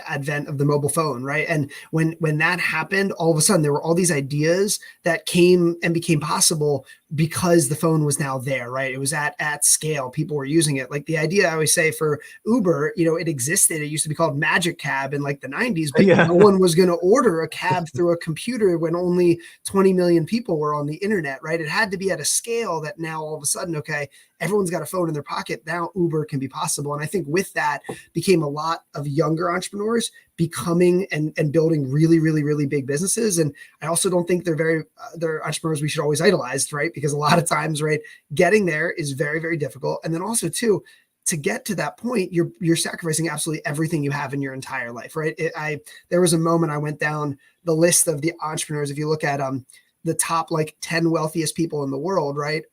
advent of the mobile phone, right? And when that happened, all of a sudden there were all these ideas that came and became possible because the phone was now there, right? It was at scale. People were using it. Like the idea I always say for Uber, it existed. It used to be called Magic Cab in like the 90s, but no one was going to order a cab through a computer when only 20 million people were on the internet, right? It had to be at a scale that now all of a sudden, okay, everyone's got a phone in their pocket. Now Uber can be possible. And I think with that became a lot of younger entrepreneurs becoming and building really, really, really big businesses. And I also don't think they're entrepreneurs we should always idolize, right? Because a lot of times, right, getting there is very, very difficult. And then also too, to get to that point, you're sacrificing absolutely everything you have in your entire life, right? There was a moment I went down the list of the entrepreneurs. If you look at the top 10 wealthiest people in the world, right?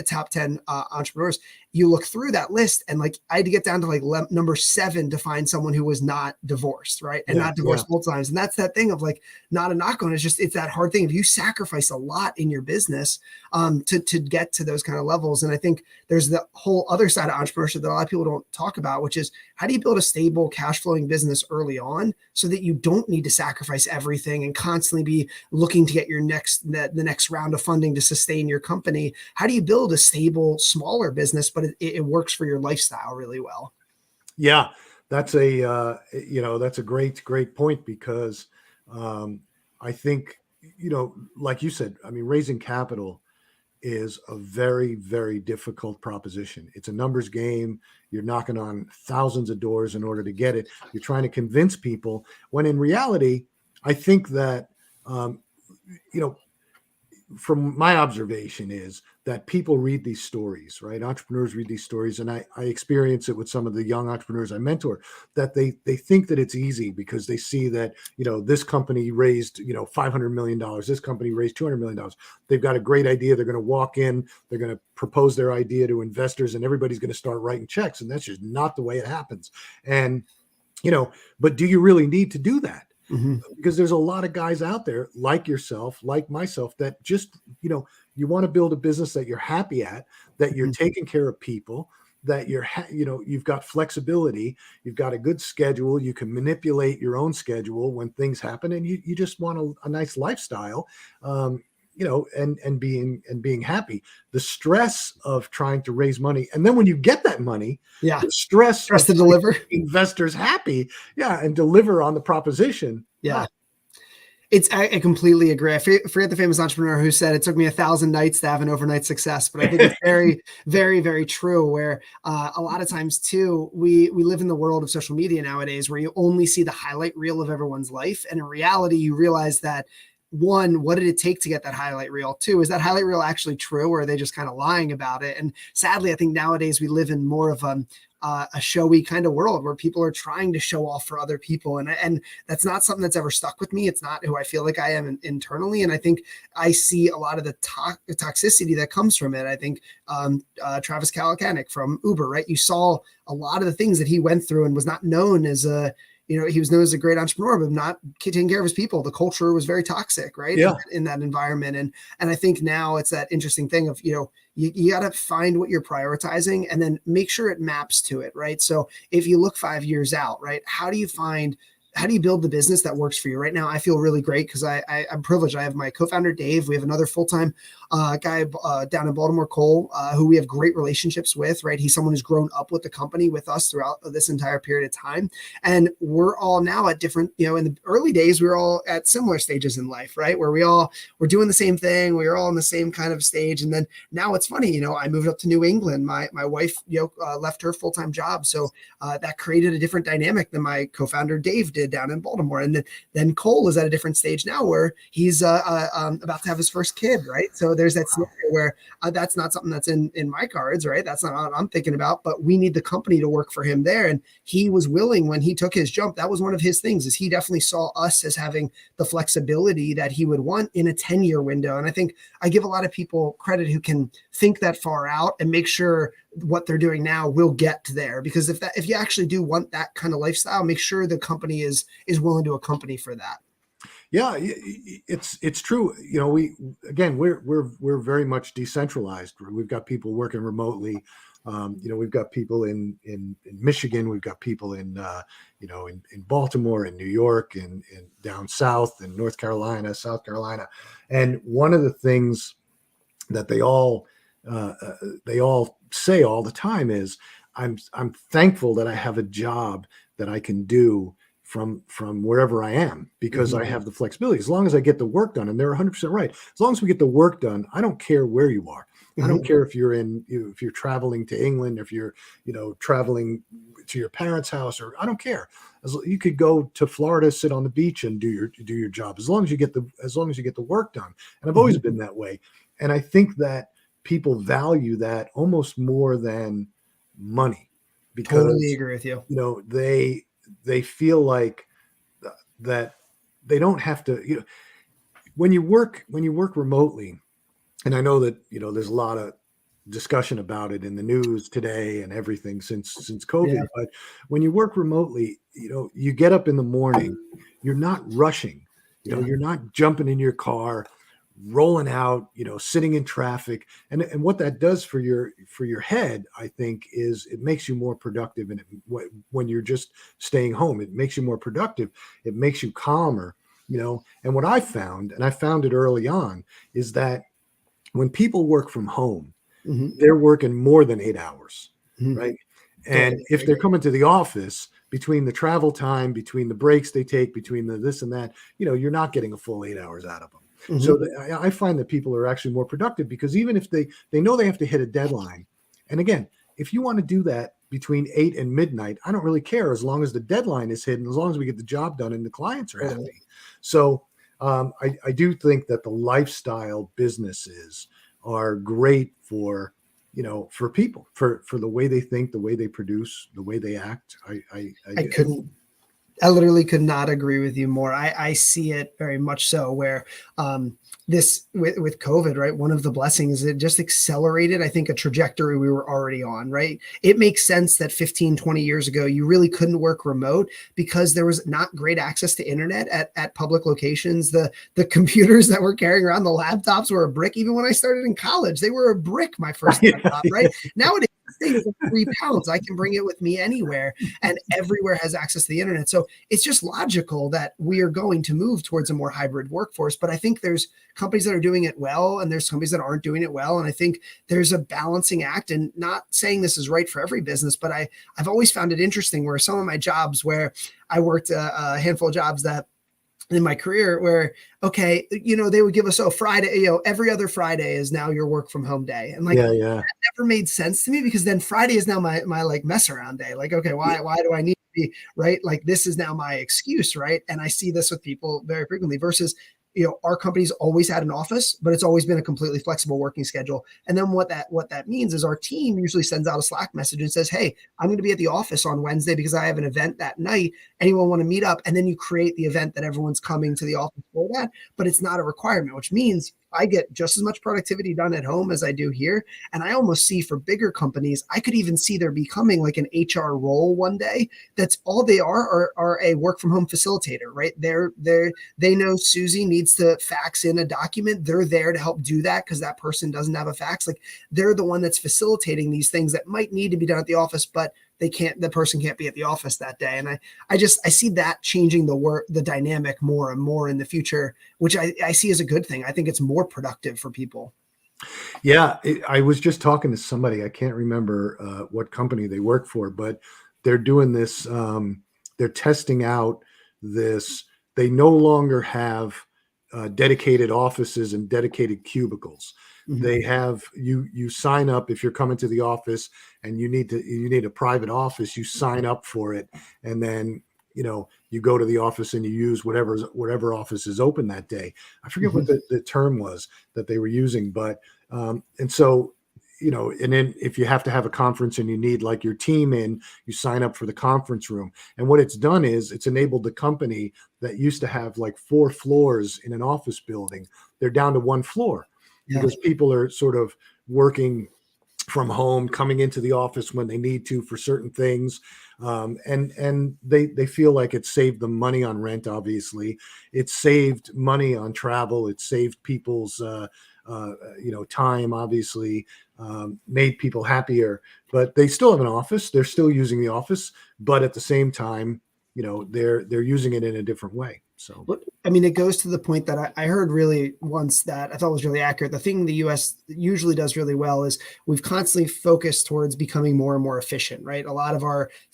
Top 10 entrepreneurs. You look through that list and I had to get down to number 7 to find someone who was not divorced, right? And not divorced multiple times. And that's that thing of not a knock on it. It's that hard thing. If you sacrifice a lot in your business to get to those kind of levels. And I think there's the whole other side of entrepreneurship that a lot of people don't talk about, which is how do you build a stable cash flowing business early on so that you don't need to sacrifice everything and constantly be looking to get the next round of funding to sustain your company? How do you build a stable, smaller business, but it works for your lifestyle really well? Yeah, that's a great point, because I think, like you said, I mean, raising capital is a very, very difficult proposition. It's a numbers game. You're knocking on thousands of doors in order to get it. You're trying to convince people, when in reality, I think that, from my observation is that people read these stories, right? Entrepreneurs read these stories, and I experience it with some of the young entrepreneurs I mentor, that they think that it's easy because they see that, this company raised, $500 million. This company raised $200 million. They've got a great idea. They're going to walk in, they're going to propose their idea to investors, and everybody's going to start writing checks. And that's just not the way it happens. And, but do you really need to do that? Mm-hmm. Because there's a lot of guys out there like yourself, like myself, that just, you want to build a business that you're happy at, that you're taking care of people, that you've got flexibility, you've got a good schedule, you can manipulate your own schedule when things happen, and you just want a nice lifestyle, and being happy. The stress of trying to raise money, and then when you get that money, the stress to deliver investors happy, and deliver on the proposition. I completely agree. I forget the famous entrepreneur who said it took me 1,000 nights to have an overnight success, but I think it's very, very, very true, where a lot of times too, we live in the world of social media nowadays where you only see the highlight reel of everyone's life. And in reality, you realize that one, what did it take to get that highlight reel? Two, is that highlight reel actually true, or are they just kind of lying about it? And sadly, I think nowadays we live in more of a showy kind of world where people are trying to show off for other people. And that's not something that's ever stuck with me. It's not who I feel like I am internally. And I think I see a lot of the toxicity that comes from it. I think Travis Kalanick from Uber, right? You saw a lot of the things that he went through and was not known as he was known as a great entrepreneur, but not taking care of his people. The culture was very toxic, right? Yeah. In that environment. And I think now it's that interesting thing of, you got to find what you're prioritizing and then make sure it maps to it, right? So if you look 5 years out, right, how do you build the business that works for you? Right now, I feel really great because I'm privileged. I have my co-founder, Dave. We have another full-time guy down in Baltimore, Cole, who we have great relationships with, right? He's someone who's grown up with the company with us throughout this entire period of time. And we're all now at different, in the early days, we were all at similar stages in life, right? Where we're doing the same thing. We were all in the same kind of stage. And then now it's funny, I moved up to New England. My wife, left her full-time job. So that created a different dynamic than my co-founder, Dave, did down in Baltimore. And then Cole is at a different stage now where he's about to have his first kid, right? So there's that scenario where that's not something that's in my cards, right? That's not what I'm thinking about, but we need the company to work for him there. And he was willing when he took his jump. That was one of his things, is he definitely saw us as having the flexibility that he would want in a 10-year window. And I think I give a lot of people credit who can think that far out and make sure what they're doing now will get to there. Because if you actually do want that kind of lifestyle, make sure the company is willing to accompany for that. Yeah, it's true. We're very much decentralized. We've got people working remotely. We've got people in Michigan. We've got people in Baltimore and New York and down south in North Carolina, South Carolina. And one of the things that they all say all the time is, I'm thankful that I have a job that I can do from wherever I am, because I have the flexibility. As long as I get the work done, and they're 100% right. As long as we get the work done, I don't care where you are. I don't care if you're traveling to England, if you're traveling to your parents' house, or I don't care. You could go to Florida, sit on the beach, and do your job. As long as you get the work done. And I've always been that way. And I think that people value that almost more than money, because Totally agree with you. They feel like that they don't have to, when you work remotely. And I know that, there's a lot of discussion about it in the news today and everything since COVID. Yeah. But when you work remotely, you get up in the morning, you're not rushing, you're not jumping in your car, rolling out, sitting in traffic. And what that does for your head, I think, is it makes you more productive. And when you're just staying home, it makes you more productive. It makes you calmer, and what I found, and I found it early on, is that when people work from home, they're working more than 8 hours, right? And if they're coming to the office, between the travel time, between the breaks they take, between the this and that, you're not getting a full 8 hours out of them. So I find that people are actually more productive, because even if they know they have to hit a deadline, and again, if you want to do that between 8 and midnight, I don't really care, as long as the deadline is hit and as long as we get the job done and the clients are happy. So I do think that the lifestyle businesses are great for people, for the way they think, the way they produce, the way they act. I literally could not agree with you more. I see it very much so, where this with COVID, right? One of the blessings is it just accelerated, I think, a trajectory we were already on, right? It makes sense that 15, 20 years ago, you really couldn't work remote because there was not great access to internet at public locations. The computers that we're carrying around, the laptops, were a brick. Even when I started in college, they were a brick, my first laptop, right? Nowadays, thing for 3 pounds. I can bring it with me anywhere, and everywhere has access to the internet. So it's just logical that we are going to move towards a more hybrid workforce. But I think there's companies that are doing it well, and there's companies that aren't doing it well. And I think there's a balancing act, and not saying this is right for every business, but I've always found it interesting where some of my jobs, where I worked a handful of jobs that in my career, where, okay, they would give us, Friday, every other Friday is now your work from home day. And that never made sense to me, because then Friday is now my like mess around day. Like, okay, why do I need to be, right? Like, this is now my excuse, right? And I see this with people very frequently, versus our company's always had an office, but it's always been a completely flexible working schedule. And then what that means is our team usually sends out a Slack message and says, hey, I'm going to be at the office on Wednesday because I have an event that night. Anyone want to meet up? And then you create the event that everyone's coming to the office for that, but it's not a requirement, which means I get just as much productivity done at home as I do here. And I almost see for bigger companies, I could even see there becoming like an HR role one day. That's all they are a work from home facilitator, right? They know Susie needs to fax in a document. They're there to help do that because that person doesn't have a fax. Like they're the one that's facilitating these things that might need to be done at the office, but the person can't be at the office that day. And I see that changing the dynamic more and more in the future, which I see as a good thing. I think it's more productive for people. Yeah. I was just talking to somebody, I can't remember what company they work for, but they're doing this. They're testing out this. They no longer have dedicated offices and dedicated cubicles. Mm-hmm. They have you sign up if you're coming to the office and you need a private office, you sign up for it, and then you go to the office and you use whatever office is open that day. I forget what the term was that they were using, but and so and then if you have to have a conference and you need like your team in, you sign up for the conference room. And what it's done is it's enabled the company that used to have like 4 floors in an office building, they're down to 1 floor. Yeah. Because people are sort of working from home, coming into the office when they need to for certain things. And they feel like it saved them money on rent. Obviously it saved money on travel. It saved people's, time, obviously, made people happier, but they still have an office. They're still using the office, but at the same time, they're using it in a different way. So, I mean, it goes to the point that I heard really once that I thought was really accurate. The thing the U.S. usually does really well is we've constantly focused towards becoming more and more efficient, right? A lot of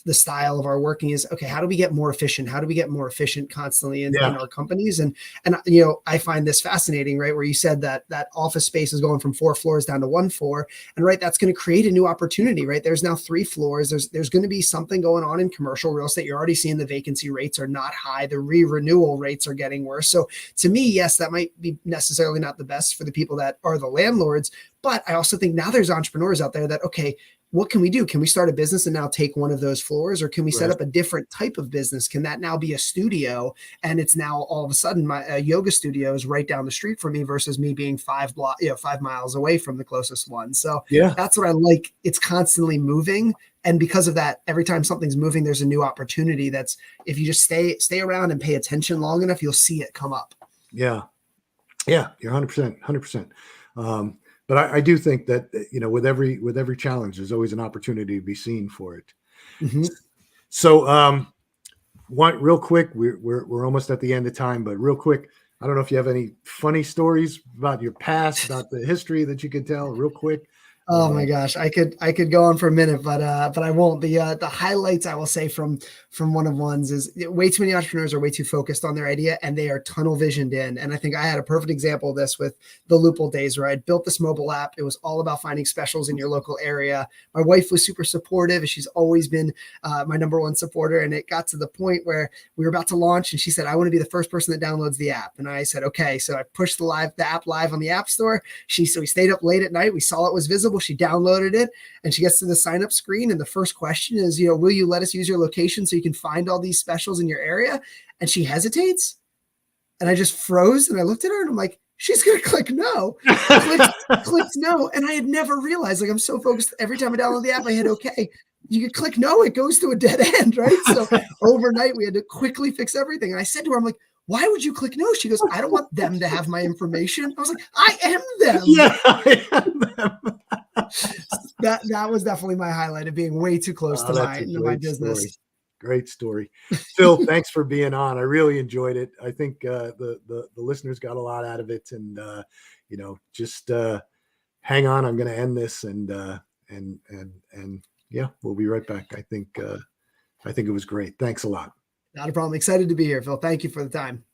the style of our working is, okay, how do we get more efficient? How do we get more efficient constantly in our companies? And I find this fascinating, right? Where you said that office space is going from 4 floors down to 1 floor, and right, that's going to create a new opportunity, right? There's now 3 floors. There's going to be something going on in commercial real estate. You're already seeing the vacancy rates are not high. The renewal rates are getting worse. So to me, yes, that might be necessarily not the best for the people that are the landlords, but I also think now there's entrepreneurs out there that, okay, what can we do? Can we start a business and now take one of those floors, or can we set up a different type of business? Can that now be a studio? And it's now all of a sudden my yoga studio is right down the street from me versus me being 5 miles away from the closest one. So that's what I like. It's constantly moving. And because of that, every time something's moving, there's a new opportunity that's, if you just stay around and pay attention long enough, you'll see it come up. Yeah. Yeah. You're 100%. But I do think that, with every challenge, there's always an opportunity to be seen for it. Mm-hmm. So, one real quick, we're almost at the end of time, but real quick, I don't know if you have any funny stories about your past, about the history that you could tell real quick. Oh my gosh, I could go on for a minute, but I won't. The highlights I will say from one of ones is way too many entrepreneurs are way too focused on their idea and they are tunnel visioned in. And I think I had a perfect example of this with the Loophole days where I built this mobile app. It was all about finding specials in your local area. My wife was super supportive. She's always been my number one supporter. And it got to the point where we were about to launch and she said, I want to be the first person that downloads the app. And I said, okay. So I pushed the app live on the App Store. So we stayed up late at night. We saw it was visible. She downloaded it and she gets to the sign up screen. And the first question is, will you let us use your location so you can find all these specials in your area? And she hesitates. And I just froze and I looked at her and I'm like, she's going to click no. Clicks no. And I had never realized, like, I'm so focused. Every time I download the app, I hit okay. You could click no, it goes to a dead end, right? So overnight we had to quickly fix everything. And I said to her, I'm like, why would you click no? She goes, I don't want them to have my information. I was like, I am them. Yeah, I am them. That was definitely my highlight of being way too close to my business. Story. Great story. Phil, thanks for being on. I really enjoyed it. I think the listeners got a lot out of it, and just hang on. I'm going to end this, and yeah, we'll be right back. I think it was great. Thanks a lot. Not a problem. Excited to be here, Phil. Thank you for the time.